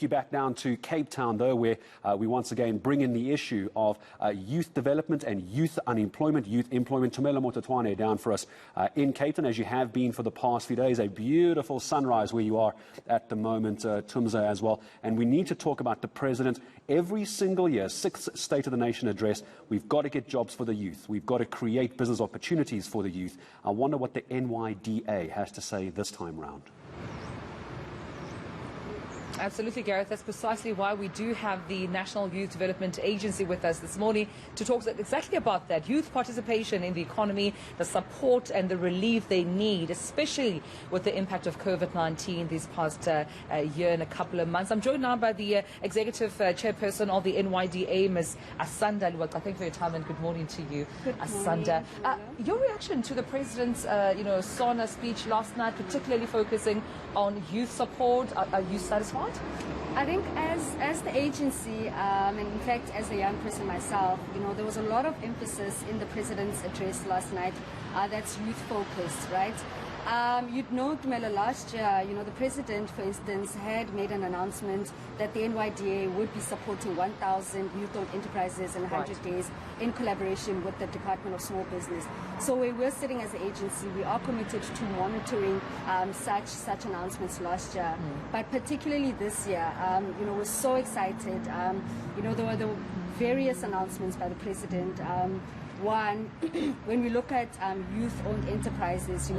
You back down to Cape Town, though, where we once again bring in the issue of youth development and youth unemployment, youth employment. Tumela Motatwane down for us in Cape Town, as you have been for the past few days. A beautiful sunrise where you are at the moment, Tumza, as well. And we need to talk about the President. Every single year, 6th State of the Nation address, we've got to get jobs for the youth. We've got to create business opportunities for the youth. I wonder what the NYDA has to say this time round. Absolutely, Gareth. That's precisely why we do have the National Youth Development Agency with us this morning to talk exactly about that. Youth participation in the economy, the support and the relief they need, especially with the impact of COVID-19 this past year and a couple of months. I'm joined now by the Executive Chairperson of the NYDA, Ms. Asanda Luwaca. Thank you for your time and good morning to you, Asanda. Your reaction to the President's SONA speech last night, particularly focusing on youth support, are you satisfied? I think as the agency, and in fact as a young person myself, there was a lot of emphasis in the President's address last night that's youth focused, right? You'd know, Tumela, last year, the President, for instance, had made an announcement that the NYDA would be supporting 1,000 youth-owned enterprises in 100 days in collaboration with the Department of Small Business. So where we're sitting as an agency, we are committed to monitoring such announcements last year. But particularly this year, we're so excited. There were various announcements by the President. One, when we look at youth-owned enterprises,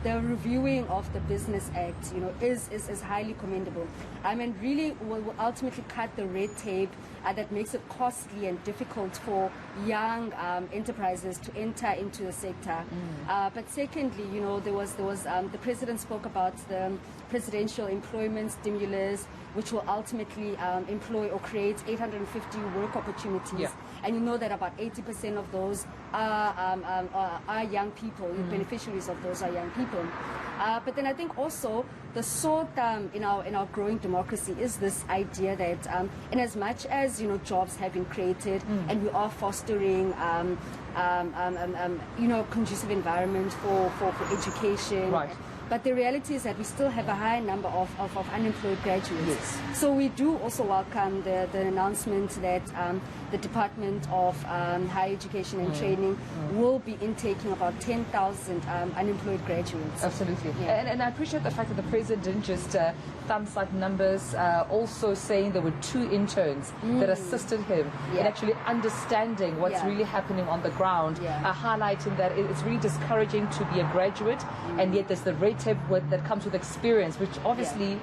the reviewing of the Business Act, is highly commendable. And really will ultimately cut the red tape that makes it costly and difficult for young enterprises to enter into the sector. But secondly, there was the President spoke about the presidential employment stimulus, which will ultimately employ or create 850 work opportunities. Yeah. And you know that about 80% of those are young people. The beneficiaries of those are young people. But then I think also the sword in our growing democracy is this idea that in as much as jobs have been created and we are fostering conducive environment for education. Right. But the reality is that we still have a high number of unemployed graduates. Yes. So we do also welcome the announcement that the Department of Higher Education and Training will be intaking about 10,000 unemployed graduates. Absolutely. Yeah. And I appreciate the fact that the President didn't just thumbs up numbers, also saying there were 2 interns that assisted him in actually understanding what's really happening on the ground, highlighting that it's really discouraging to be a graduate, and yet there's the red tape that comes with experience, which obviously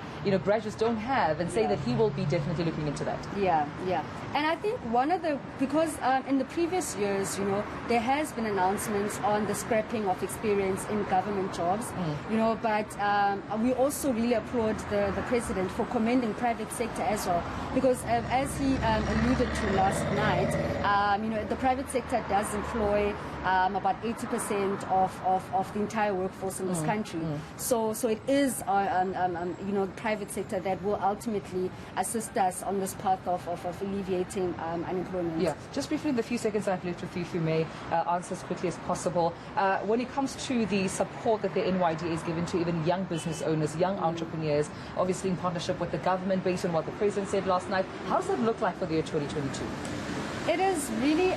graduates don't have, and saying that he will be definitely looking into that. Yeah. And I think because in the previous years, there has been announcements on the scrapping of experience in government jobs, but we also really applaud the President for commending private sector as well, because as he alluded to last night, the private sector does employ about 80% of the entire workforce in this country. So it is the private sector that will ultimately assist us on this path of alleviating unemployment. Yeah, just briefly in the few seconds I've left with you, if you may answer as quickly as possible. When it comes to the support that the NYDA is given to even young business owners, young entrepreneurs, obviously in partnership with the government based on what the President said last night, how does that look like for the year 2022? It is really,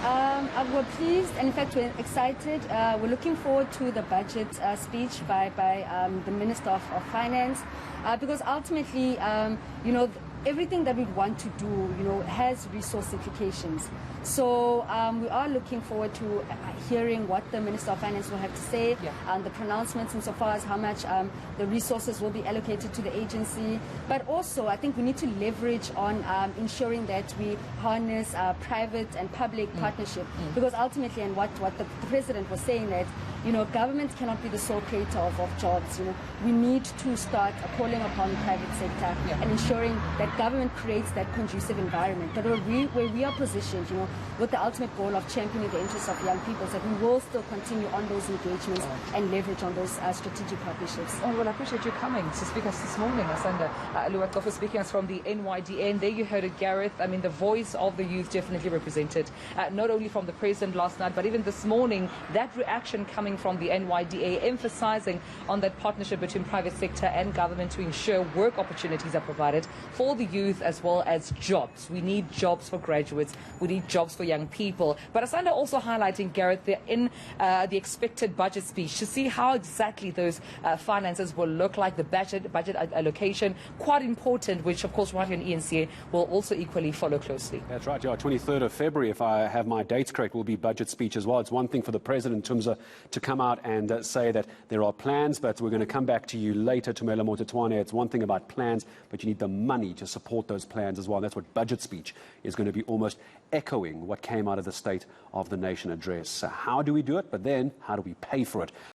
we're pleased and in fact we're excited. We're looking forward to the budget speech by the Minister of Finance, because ultimately, everything that we want to do, has resource implications. So we are looking forward to hearing what the Minister of Finance will have to say, the pronouncements insofar as how much the resources will be allocated to the agency. But also, I think we need to leverage on ensuring that we harness private and public partnership, because ultimately, and what the President was saying, that government cannot be the sole creator of jobs. We need to start calling upon the private sector and ensuring that government creates that conducive environment. But where we are positioned, with the ultimate goal of championing the interests of young people, so that we will still continue on those engagements and leverage on those strategic partnerships. Oh, well, I appreciate you coming to speak us this morning, Asanda Luwaca, for speaking us from the NYDA. And there you heard it, Gareth. I mean, the voice of the youth definitely represented, not only from the President last night, but even this morning, that reaction coming coming from the NYDA, emphasizing on that partnership between private sector and government to ensure work opportunities are provided for the youth as well as jobs. We need jobs for graduates. We need jobs for young people. But Asanda also highlighting, Gareth, in the expected budget speech to see how exactly those finances will look like, the budget allocation, quite important, which of course right here in eNCA will also equally follow closely. That's right, yeah, 23rd of February, if I have my dates correct, will be budget speech as well. It's one thing for the President to come out and say that there are plans, but we're going to come back to you later, Tumela Motetwane. It's one thing about plans, but you need the money to support those plans as well. And that's what budget speech is going to be, almost echoing what came out of the State of the Nation address. So how do we do it? But then, how do we pay for it?